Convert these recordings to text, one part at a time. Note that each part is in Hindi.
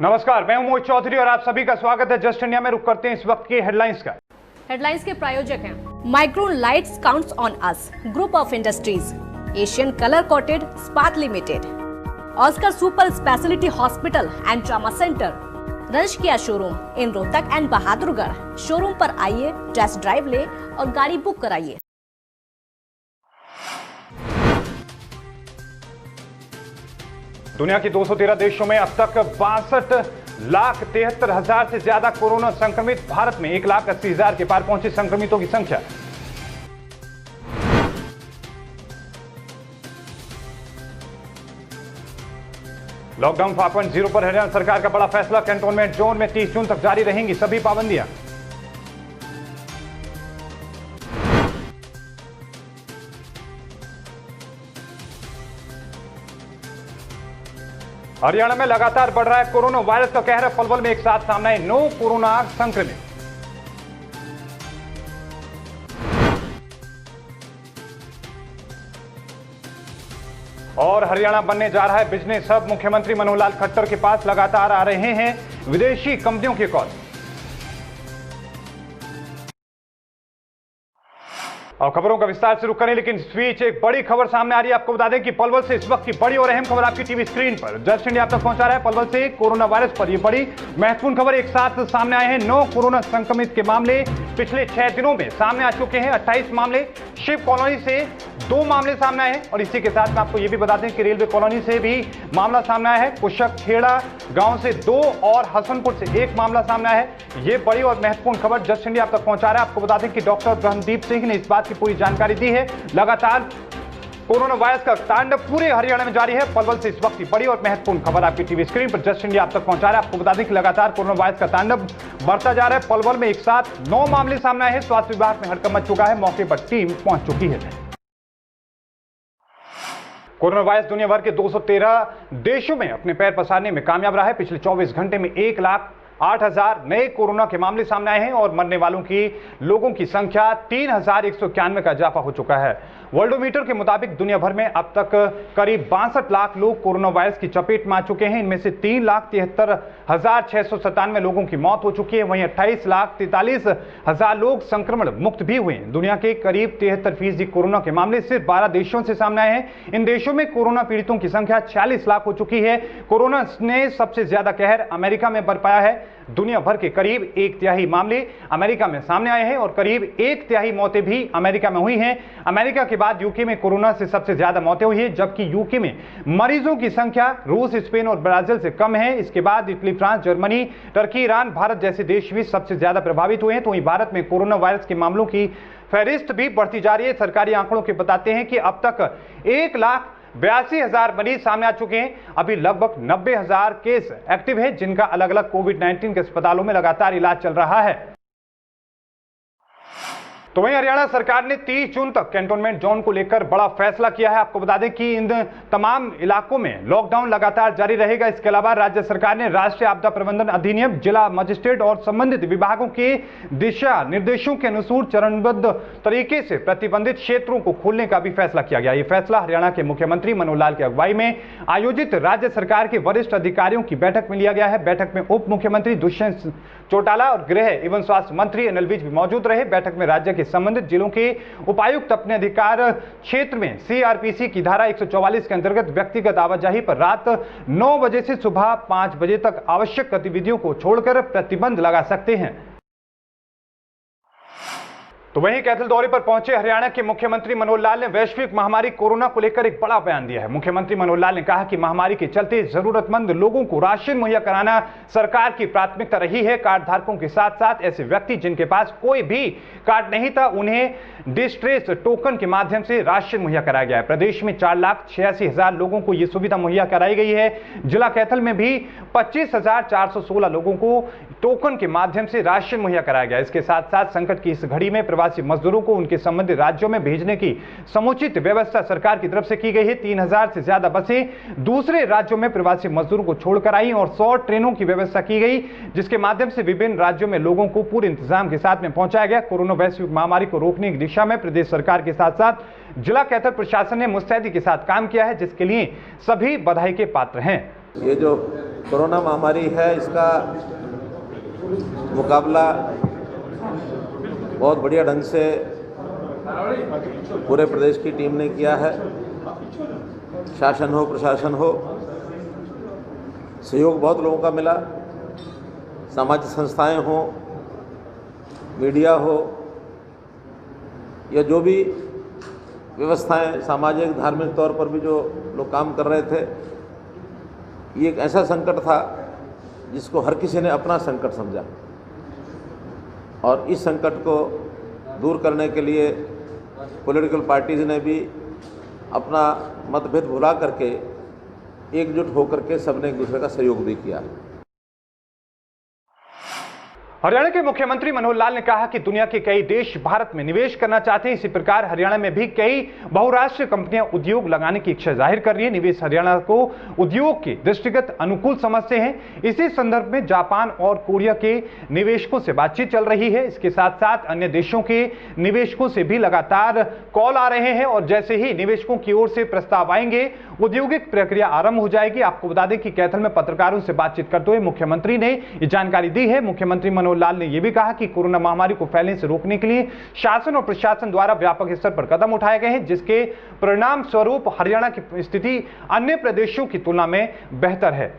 नमस्कार, मैं हूं मोहित चौधरी और आप सभी का स्वागत है जस्ट इंडिया में। रुक करते हैं इस वक्त की हेडलाइंस का। हेडलाइंस के प्रायोजक हैं Micron lights counts on us, group of industries, Asian colour coated स्पात limited, Oscar super speciality hospital and trauma centre, रंश किया showroom in Rohtak and Bahadurgarh. Showroom पर आइए, टेस्ट ड्राइव ले और गाड़ी बुक कराइए। दुनिया के 213 देशों में अब तक 62,73,000 से ज्यादा कोरोना संक्रमित। भारत में 1,80,000 के पार पहुंची संक्रमितों की संख्या। लॉकडाउन 5.0 पर हरियाणा सरकार का बड़ा फैसला। कैंटोनमेंट जोन में 30 जून तक जारी रहेंगी सभी पाबंदियां। हरियाणा में लगातार बढ़ रहा है कोरोना वायरस का कहर। पलवल में एक साथ सामने आए 9 कोरोना संक्रमित। और हरियाणा बनने जा रहा है बिजनेस हब। मुख्यमंत्री मनोहर लाल खट्टर के पास लगातार आ रहे हैं विदेशी कंपनियों के कॉल। और खबरों का विस्तार से रुक करें, लेकिन इस बीच एक बड़ी खबर सामने आ रही है। आपको बता दें कि पलवल से इस वक्त की बड़ी और अहम खबर आपकी टीवी स्क्रीन पर जस्ट इंडिया आप तक पहुंचा रहा है। पलवल से कोरोना वायरस पर यह बड़ी महत्वपूर्ण खबर एक साथ सामने आए हैं। 9 कोरोना संक्रमित के मामले पिछले 6 दिनों में सामने आ चुके हैं। 28 मामले। शिव कॉलोनी से 2 मामले सामने आए हैं और इसी के साथ में आपको यह भी बता दें कि रेलवे कॉलोनी से भी मामला सामने आया है। कुशक खेड़ा गांव से 2 और हसनपुर से 1 मामला सामने आया है। यह बड़ी और महत्वपूर्ण खबर जस्ट इंडिया आप तक पहुंचा रहा है। आपको बता दें कि डॉक्टर ब्रह्मदीप सिंह ने इस बात की पूरी जानकारी दी है। लगातार कोरोना वायरस का तांडव पूरे हरियाणा में जारी है। पलवल से इस वक्त की बड़ी और महत्वपूर्ण खबर आपकी टीवी स्क्रीन पर जस्ट इंडिया आप तक पहुंचा रहा है। आपको बता दें कि लगातार कोरोना वायरस का तांडव बढ़ता जा रहा है। पलवल में एक साथ 9 मामले सामने आए हैं। स्वास्थ्य विभाग में हड़कंप मच चुका है। मौके पर टीम पहुंच चुकी है। कोरोना वायरस दुनिया भर के 213 देशों में अपने पैर पसारने में कामयाब रहा है। पिछले 24 घंटे में 1,08,000 नए कोरोना के मामले सामने आए हैं और मरने वालों की लोगों की संख्या 3,191 का इजाफा हो चुका है। वर्ल्डोमीटर के मुताबिक दुनिया भर में अब तक करीब 62 लाख लोग कोरोना वायरस की चपेट में आ चुके हैं। इनमें से 3,73,697 लोगों की मौत हो चुकी है। वहीं 28,43,000 लोग संक्रमण मुक्त भी हुए हैं। दुनिया के करीब 73% कोरोना के मामले सिर्फ 12 देशों से सामने आए हैं। इन देशों में कोरोना पीड़ितों की संख्या 46 लाख हो चुकी है। कोरोना ने सबसे ज्यादा कहर अमेरिका में बरपाया है। दुनिया भर के करीब 1/3 मामले अमेरिका में सामने आए हैं और करीब 1/3 मौतें भी अमेरिका में हुई हैं। अमेरिका के बाद यूके में कोरोना से सबसे ज्यादा मौतें हुई हैं, जबकि यूके में मरीजों की संख्या रूस, स्पेन और ब्राजील से कम है। इसके बाद Italy, France, Germany, Turkey, Iran, Bharat जैसे देश भी सबसे ज्यादा प्रभावित हुए हैं। तो वहीं भारत में कोरोना वायरस के मामलों की फहरिस्त भी बढ़ती जा रही है। सरकारी आंकड़ों के बताते हैं कि अब तक 1,82,000 मरीज सामने आ चुके हैं। अभी लगभग 90,000 केस एक्टिव है, जिनका अलग अलग कोविड-19 के अस्पतालों में लगातार इलाज चल रहा है। तो वहीं हरियाणा सरकार ने 30 जून तक कैंटोनमेंट जोन को लेकर बड़ा फैसला किया है। आपको बता दें कि इन तमाम इलाकों में लॉकडाउन लगातार जारी रहेगा। इसके अलावा राज्य सरकार ने राष्ट्रीय आपदा प्रबंधन अधिनियम, जिला मजिस्ट्रेट और संबंधित विभागों के दिशा निर्देशों के अनुसार चरणबद्ध तरीके से प्रतिबंधित क्षेत्रों को खोलने का भी फैसला किया गया। यह फैसला हरियाणा के मुख्यमंत्री मनोहर लाल की अगुवाई में आयोजित राज्य सरकार के वरिष्ठ अधिकारियों की बैठक में लिया गया है। बैठक में उप मुख्यमंत्री दुष्यंत चौटाला और गृह एवं स्वास्थ्य मंत्री अनिल विज भी मौजूद रहे। बैठक में राज्य के संबंधित जिलों के उपायुक्त अपने अधिकार क्षेत्र में सीआरपीसी की धारा 144 के अंतर्गत व्यक्तिगत आवाजाही पर रात 9 बजे से सुबह 5 बजे तक आवश्यक गतिविधियों को छोड़कर प्रतिबंध लगा सकते हैं। तो वहीं कैथल दौरे पर पहुंचे हरियाणा के मुख्यमंत्री मनोहर लाल ने वैश्विक महामारी कोरोना को लेकर एक बड़ा बयान दिया है। मुख्यमंत्री मनोहर लाल ने कहा कि महामारी के चलते जरूरतमंद लोगों को राशन मुहैया कराना सरकार की प्राथमिकता रही है। कार्ड धारकों के साथ साथ ऐसे व्यक्ति जिनके पास कोई भी कार्ड नहीं था, उन्हें डिस्ट्रेस टोकन के माध्यम से राशन मुहैया कराया गया है। प्रदेश में 4,86,000 लोगों को यह सुविधा मुहैया कराई गई है। जिला कैथल में भी 25,416 लोगों को टोकन के माध्यम से राशन मुहैया कराया गया। इसके साथ साथ संकट की इस घड़ी में प्रवासी मजदूरों को उनके संबंधित राज्यों में भेजने की समुचित व्यवस्था सरकार की तरफ से की गई है। 3,000 से ज्यादा बसें दूसरे राज्यों में प्रवासी मजदूरों को छोड़कर आई और 100 ट्रेनों की व्यवस्था की गई, जिसके माध्यम से विभिन्न राज्यों में लोगों को पूरे इंतजाम के साथ में पहुंचाया गया। कोरोना वैश्विक महामारी को रोकने की दिशा में प्रदेश सरकार के साथ साथ जिला कैथल प्रशासन ने मुस्तैदी के साथ काम किया है, जिसके लिए सभी बधाई के पात्र हैं। ये जो कोरोना महामारी है, इसका मुकाबला बहुत बढ़िया ढंग से पूरे प्रदेश की टीम ने किया है। शासन हो, प्रशासन हो, सहयोग बहुत लोगों का मिला। सामाजिक संस्थाएं हो, मीडिया हो, या जो भी व्यवस्थाएं सामाजिक धार्मिक तौर पर भी जो लोग काम कर रहे थे, ये एक ऐसा संकट था जिसको हर किसी ने अपना संकट समझा और इस संकट को दूर करने के लिए पॉलिटिकल पार्टीज ने भी अपना मतभेद भुला करके एकजुट होकर के सबने एक दूसरे का सहयोग भी किया। हरियाणा के मुख्यमंत्री मनोहर लाल ने कहा कि दुनिया के कई देश भारत में निवेश करना चाहते हैं। इसी प्रकार हरियाणा में भी कई बहुराष्ट्रीय कंपनियां उद्योग लगाने की इच्छा जाहिर कर रही है। निवेश हरियाणा को उद्योग के दृष्टिगत अनुकूल समझते हैं। इसी संदर्भ में जापान और कोरिया के निवेशकों से बातचीत चल रही है। इसके साथ साथ अन्य देशों के निवेशकों से भी लगातार कॉल आ रहे हैं और जैसे ही निवेशकों की ओर से प्रस्ताव आएंगे, औद्योगिक प्रक्रिया आरंभ हो जाएगी। आपको बता दें कि कैथल में पत्रकारों से बातचीत करते हुए मुख्यमंत्री ने ये जानकारी दी है। मुख्यमंत्री मनोहर लाल ने यह भी कहा कि कोरोना महामारी को फैलने से रोकने के लिए शासन और प्रशासन द्वारा व्यापक स्तर पर कदम उठाए गए हैं, जिसके परिणाम स्वरूप हरियाणा की स्थिति अन्य प्रदेशों की तुलना में बेहतर है।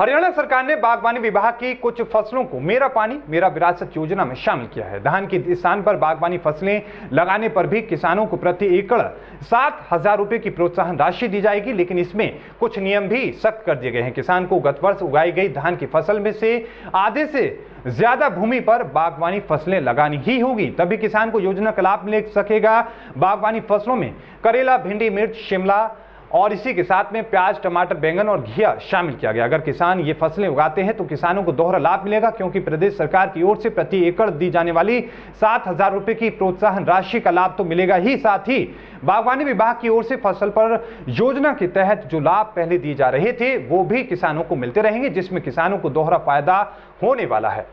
हरियाणा सरकार ने बागवानी विभाग की कुछ फसलों को मेरा पानी मेरा विरासत योजना में शामिल किया है। धान के स्थान पर बागवानी फसलें लगाने पर भी किसानों को प्रति एकड़ 7,000 रुपए की प्रोत्साहन राशि दी जाएगी, लेकिन इसमें कुछ नियम भी सख्त कर दिए गए हैं। किसान को गत वर्ष उगाई गई धान की फसल में से आधे से ज्यादा भूमि पर बागवानी फसलें लगानी ही होगी, तभी किसान को योजना का लाभ मिल सकेगा। बागवानी फसलों में करेला, भिंडी, मिर्च, शिमला और इसी के साथ में प्याज, टमाटर, बैंगन और घिया शामिल किया गया। अगर किसान ये फसलें उगाते हैं तो किसानों को दोहरा लाभ मिलेगा, क्योंकि प्रदेश सरकार की ओर से प्रति एकड़ दी जाने वाली 7,000 रुपए की प्रोत्साहन राशि का लाभ तो मिलेगा ही, साथ ही बागवानी विभाग की ओर से फसल पर योजना के तहत जो लाभ पहले दिए जा रहे थे वो भी किसानों को मिलते रहेंगे, जिसमें किसानों को दोहरा फायदा होने वाला है।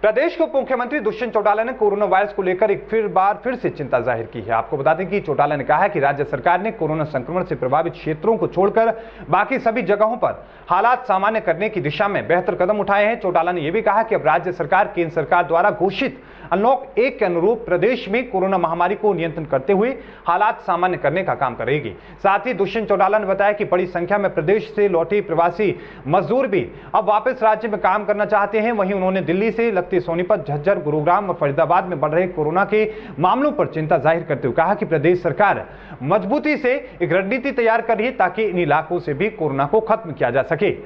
प्रदेश के उप मुख्यमंत्री दुष्यंत चौटाला ने कोरोना वायरस को लेकर एक फिर से चिंता जाहिर की है। आपको बता दें कि चौटाला ने कहा है कि राज्य सरकार ने कोरोना संक्रमण से प्रभावित क्षेत्रों को छोड़कर बाकी सभी जगहों पर हालात सामान्य करने की दिशा में बेहतर कदम उठाए हैं। चौटाला ने यह भी कहा कि अब राज्य सरकार केंद्र सरकार द्वारा घोषित अनलॉक 1 के अनुरूप प्रदेश में कोरोना महामारी को नियंत्रण करते हुए हालात सामान्य करने का काम करेगी। साथ ही दुष्यंत चौटाला ने बताया कि बड़ी संख्या में प्रदेश से लौटे प्रवासी मजदूर भी अब वापस राज्य में काम करना चाहते हैं। वहीं उन्होंने दिल्ली से लगते सोनीपत, झज्जर, गुरुग्राम और फरीदाबाद में बढ़ रहे कोरोना के मामलों पर चिंता जाहिर करते हुए कहा कि प्रदेश सरकार मजबूती से एक रणनीति तैयार कर रही है ताकि इन इलाकों से भी कोरोना को खत्म किया जा सके।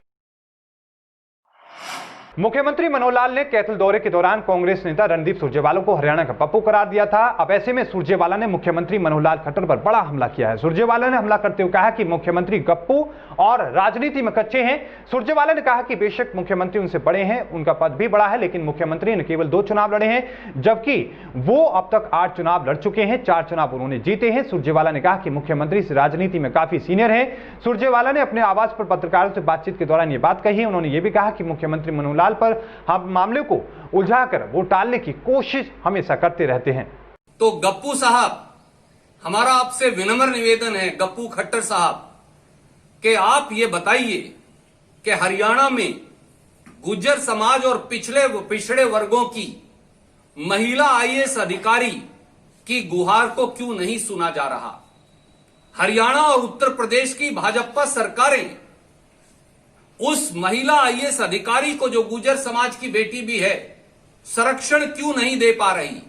मुख्यमंत्री मनोहर लाल ने कैथल दौरे के दौरान कांग्रेस नेता रणदीप सुरजेवाला को हरियाणा का पप्पू करार दिया था। अब ऐसे में सुरजेवाला ने मुख्यमंत्री मनोहर लाल खट्टर पर बड़ा हमला किया है। सुरजेवाला ने हमला करते हुए कहा कि मुख्यमंत्री गप्पू और राजनीति में कच्चे हैं। सुरजेवाला ने कहा कि बेशक मुख्यमंत्री उनसे बड़े हैं, उनका पद भी बड़ा है, लेकिन मुख्यमंत्री ने केवल 2 चुनाव लड़े हैं, जबकि वो अब तक 8 चुनाव लड़ चुके हैं, 4 चुनाव उन्होंने जीते हैं। सुरजेवाला ने कहा कि मुख्यमंत्री इस राजनीति में काफी सीनियर है। सुरजेवाला ने अपने आवास पर पत्रकारों से बातचीत के दौरान ये बात कही है। उन्होंने ये भी कहा कि मुख्यमंत्री मनोहर लाल पर हम मामले को उलझाकर वो टालने की कोशिश हमेशा करते रहते हैं। तो गप्पू साहब, हमारा आपसे विनम्र निवेदन है, गप्पू खट्टर साहब, कि आप ये बताइए कि हरियाणा में गुज्जर समाज और पिछड़े वर्गों की महिला आईएएस अधिकारी की गुहार को क्यों नहीं सुना जा रहा। हरियाणा और उत्तर प्रदेश की भाजपा सरकारें उस महिला आईएएस अधिकारी को, जो गुर्जर समाज की बेटी भी है, संरक्षण क्यों नहीं दे पा रही।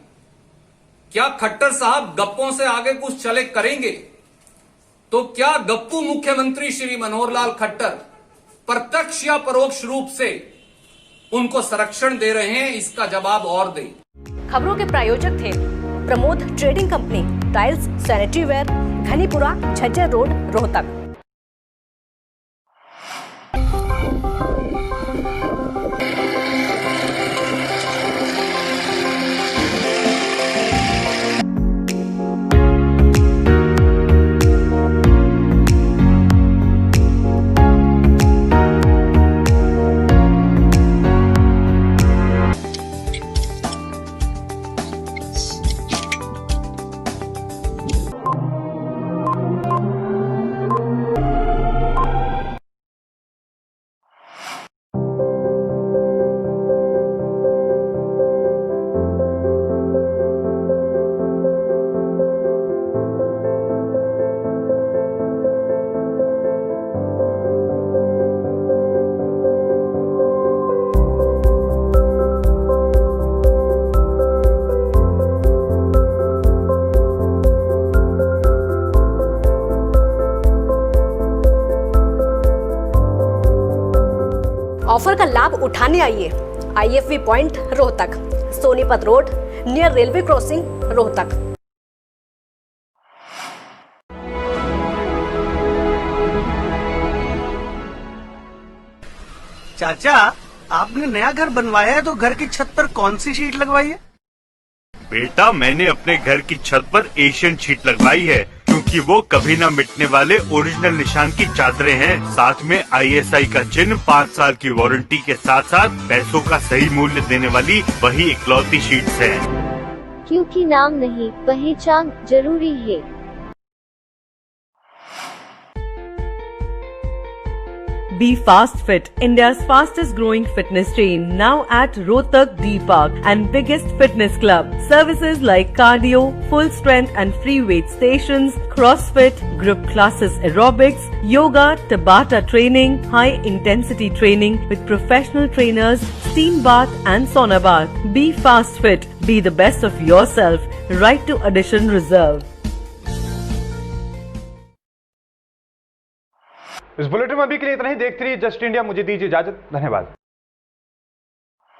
क्या खट्टर साहब गप्पों से आगे कुछ चले करेंगे तो क्या गप्पू मुख्यमंत्री श्री मनोहर लाल खट्टर प्रत्यक्ष या परोक्ष रूप से उनको संरक्षण दे रहे हैं, इसका जवाब और दें। खबरों के प्रायोजक थे Pramod trading company, tiles, sanitary ware, Ghanipura, Jhajjar road, Rohtak. Offer का लाभ उठाने आइए IFV point Rohtak, Sonipat road near railway crossing Rohtak. चाचा, आपने नया घर बनवाया है तो घर की छत पर कौन सी शीट लगवाई है? बेटा, मैंने अपने घर की छत पर एशियन शीट लगवाई है क्योंकि वो कभी न मिटने वाले ओरिजिनल निशान की चादरें हैं। साथ में ISI का चिन्ह, 5 साल की वारंटी के साथ साथ पैसों का सही मूल्य देने वाली वही इकलौती शीट्स हैं। क्योंकि नाम नहीं, पहचान जरूरी है। Be Fast Fit, India's fastest growing fitness chain, now at Rohtak D Park and biggest fitness club. Services like cardio, full strength and free weight stations, CrossFit, group classes, aerobics, yoga, Tabata training, high intensity training with professional trainers, steam bath and sauna bath. Be Fast Fit, be the best of yourself. Right to addition reserve. इस बुलेटिन में अभी के लिए इतना ही। देखते रहिए जस्ट इंडिया। मुझे दीजिए इजाजत। धन्यवाद।